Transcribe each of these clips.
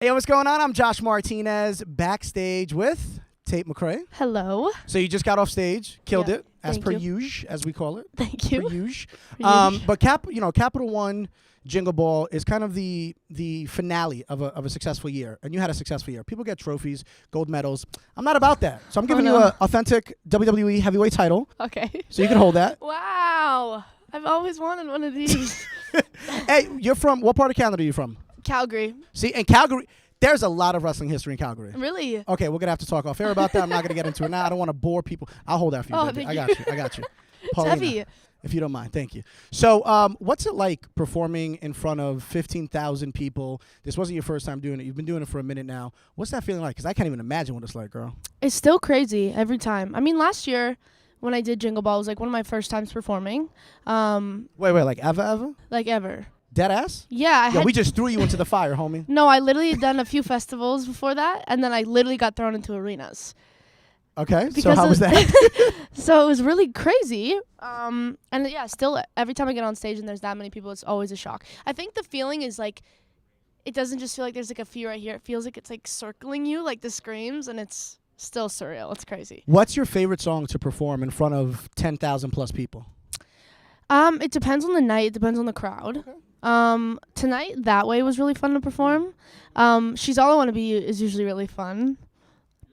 Hey, what's going on? I'm Josh Martinez, backstage with Tate McRae. Hello. So you just got off stage, killed Yeah, it, as thank per you. usual, as we call it. Thank you. Per usual. Usual. But Capital One Jingle Ball is kind of the finale of a successful year, and you had a successful year. People get trophies, gold medals. I'm not about that, so I'm giving you an authentic WWE heavyweight title, Okay. so you can hold that. Wow. I've always wanted one of these. Hey, you're from what part of Canada are you from? Calgary. See, in Calgary, there's a lot of wrestling history in Calgary. Really? Okay, we're gonna have to talk off air about that. I'm not gonna get into it now. I don't want to bore people. I'll hold that for you. Oh, Baby. thank I you. got you. I got you. It's Paulina, heavy. if you don't mind, thank you. So, what's it like performing in front of 15,000 people? This wasn't your first time doing it. You've been doing it for a minute now. What's that feeling like? Because I can't even imagine what it's like, girl. It's still crazy every time. I mean, last year when I did Jingle Ball, it was like one of my first times performing. Wait, like ever? Like ever. Dead ass? Yeah, We just threw you into the fire, homie. No, I literally had done a few festivals before that, and then I literally got thrown into arenas. Okay, so Because how of- was that? So it was really crazy. And yeah, still every time I get on stage and there's that many people, it's always a shock. I think the feeling is like, it doesn't just feel like there's like a few right here. It feels like it's like circling you, like the screams, and it's still surreal. It's crazy. What's your favorite song to perform in front of 10,000 plus people? It depends on the night. It depends on the crowd. Tonight, That Way was really fun to perform. She's All I Want to Be is usually really fun.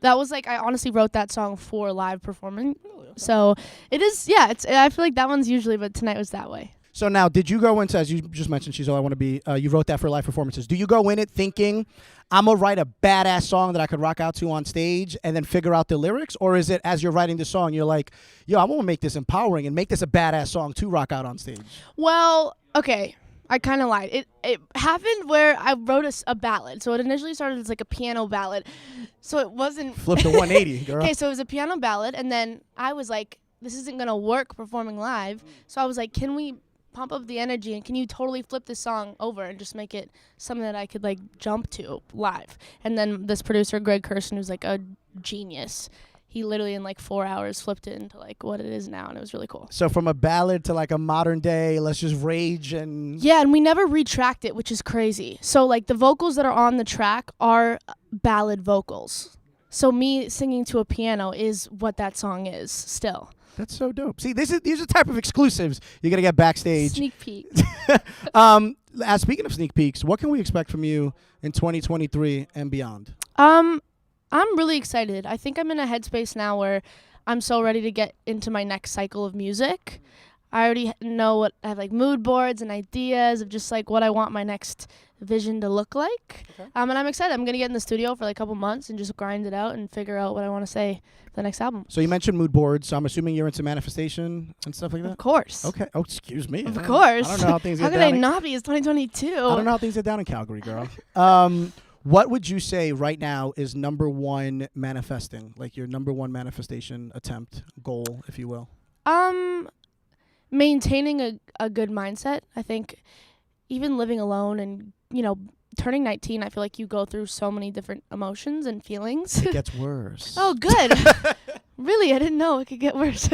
That was like, I honestly wrote that song for live performing. So it is, yeah, I feel like that one's usually, but tonight was That Way. So now, did you go into, as you just mentioned, She's All I Want to Be, you wrote that for live performances. Do you go in it thinking, I'm going to write a badass song that I could rock out to on stage and then figure out the lyrics? Or is it, as you're writing the song, you're like, yo, I want to make this empowering and make this a badass song to rock out on stage? Well, okay. I kind of lied. It happened where I wrote a ballad. So it initially started as like a piano ballad. So it wasn't... Flip the 180, girl. Okay, so it was a piano ballad, and then I was like, this isn't going to work performing live. So I was like, can we pump up the energy, and can you totally flip this song over and just make it something that I could like jump to live? And then this producer, Greg Kirsten, who's like a genius, he literally in like 4 hours flipped it into like what it is now, and it was really cool. So from a ballad to like a modern day, let's just rage and... Yeah, and we never retracked it, which is crazy. So like the vocals that are on the track are ballad vocals. So me singing to a piano is what that song is still. That's so dope. See, these are the type of exclusives you're going to get backstage. Sneak peek. Speaking of sneak peeks, what can we expect from you in 2023 and beyond? I'm really excited. I think I'm in a headspace now where I'm so ready to get into my next cycle of music. I already know I have like mood boards and ideas of just like what I want my next vision to look like. Okay. And I'm excited. I'm going to get in the studio for like a couple months and just grind it out and figure out what I want to say for the next album. So you mentioned mood boards, so I'm assuming you're into manifestation and stuff like that? Of course. Okay. Oh, excuse me. Of course. I don't know how things How get could down. I not be? It's 2022. I don't know how things get down in Calgary, girl. What would you say right now is number one manifesting, like your number one manifestation attempt, goal, if you will? Maintaining a good mindset. I think even living alone and, turning 19, I feel like you go through so many different emotions and feelings. It gets worse. Oh, good. Really? I didn't know it could get worse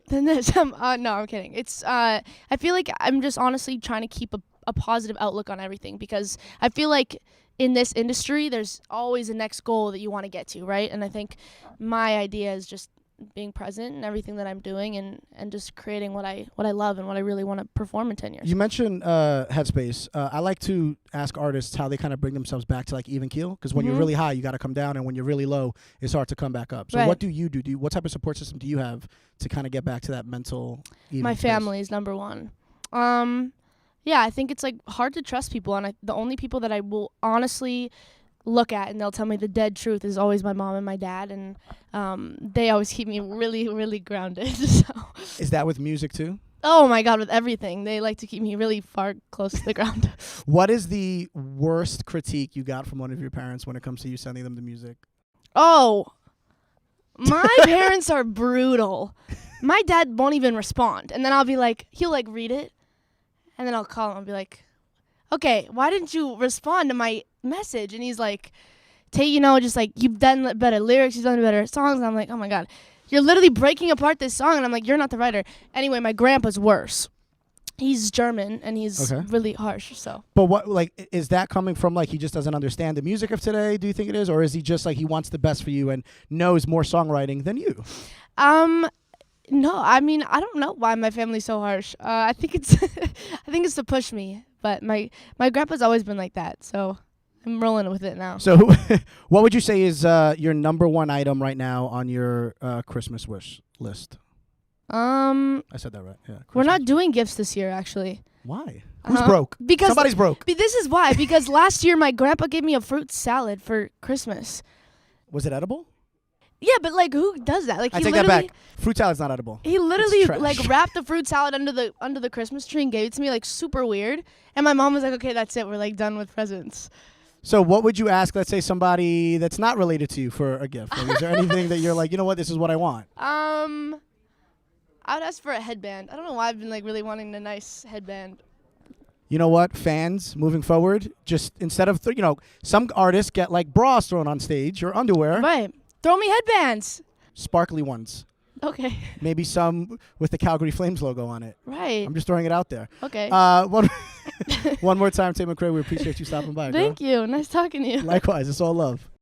than this. No, I'm kidding. It's I feel like I'm just honestly trying to keep a positive outlook on everything, because I feel like in this industry, there's always a next goal that you want to get to, right? And I think my idea is just being present in everything that I'm doing and just creating what I love and what I really want to perform in 10 years. You mentioned headspace. I like to ask artists how they kind of bring themselves back to like even keel, because when you're really high, you got to come down, and when you're really low, it's hard to come back up. So Right. what do you do? What type of support system do you have to kind of get back to that mental even My space? family is number one. Yeah, I think it's like hard to trust people, and the only people that I will honestly look at and they'll tell me the dead truth is always my mom and my dad, and they always keep me really, really grounded. So. Is that with music too? Oh my God, with everything. They like to keep me really far close to the ground. What is the worst critique you got from one of your parents when it comes to you sending them the music? Oh, my parents are brutal. My dad won't even respond, and then I'll be like, he'll like read it, and then I'll call him and be like, okay, why didn't you respond to my message? And he's like, Tate, just like, you've done better lyrics, you've done better songs. And I'm like, oh my God, you're literally breaking apart this song. And I'm like, you're not the writer. Anyway, my grandpa's worse. He's German and he's Okay. really harsh. So But what, like, is that coming from, like, he just doesn't understand the music of today? Do you think it is, or is he just like he wants the best for you and knows more songwriting than you? no, I mean I don't know why my family's so harsh. I think it's I think it's to push me. But my grandpa's always been like that, so I'm rolling with it now. So, what would you say is your number one item right now on your Christmas wish list? I said that right. Yeah. We're Christmas. not doing gifts this year, actually. Why? Who's broke? Because Somebody's broke. This is why. Because last year my grandpa gave me a fruit salad for Christmas. Was it edible? Yeah, but like who does that? Like I he take that literally back. Fruit salad's not edible. he literally trash. like wrapped the fruit salad under the Christmas tree and gave it to me, like super weird. And my mom was like, "Okay, that's it. We're like done with presents." So what would you ask, let's say, somebody that's not related to you for a gift? Like, is there anything that you're like, you know what, this is what I want? I would ask for a headband. I don't know why I've been like really wanting a nice headband. You know what, fans, moving forward, just instead of, some artists get like bras thrown on stage or underwear, Right. Throw me headbands. sparkly ones. Okay. Maybe some with the Calgary Flames logo on it. Right. I'm just throwing it out there. Okay. One more time, Tate McRae, we appreciate you stopping by. Thank you. Nice talking to you. Likewise, it's all love.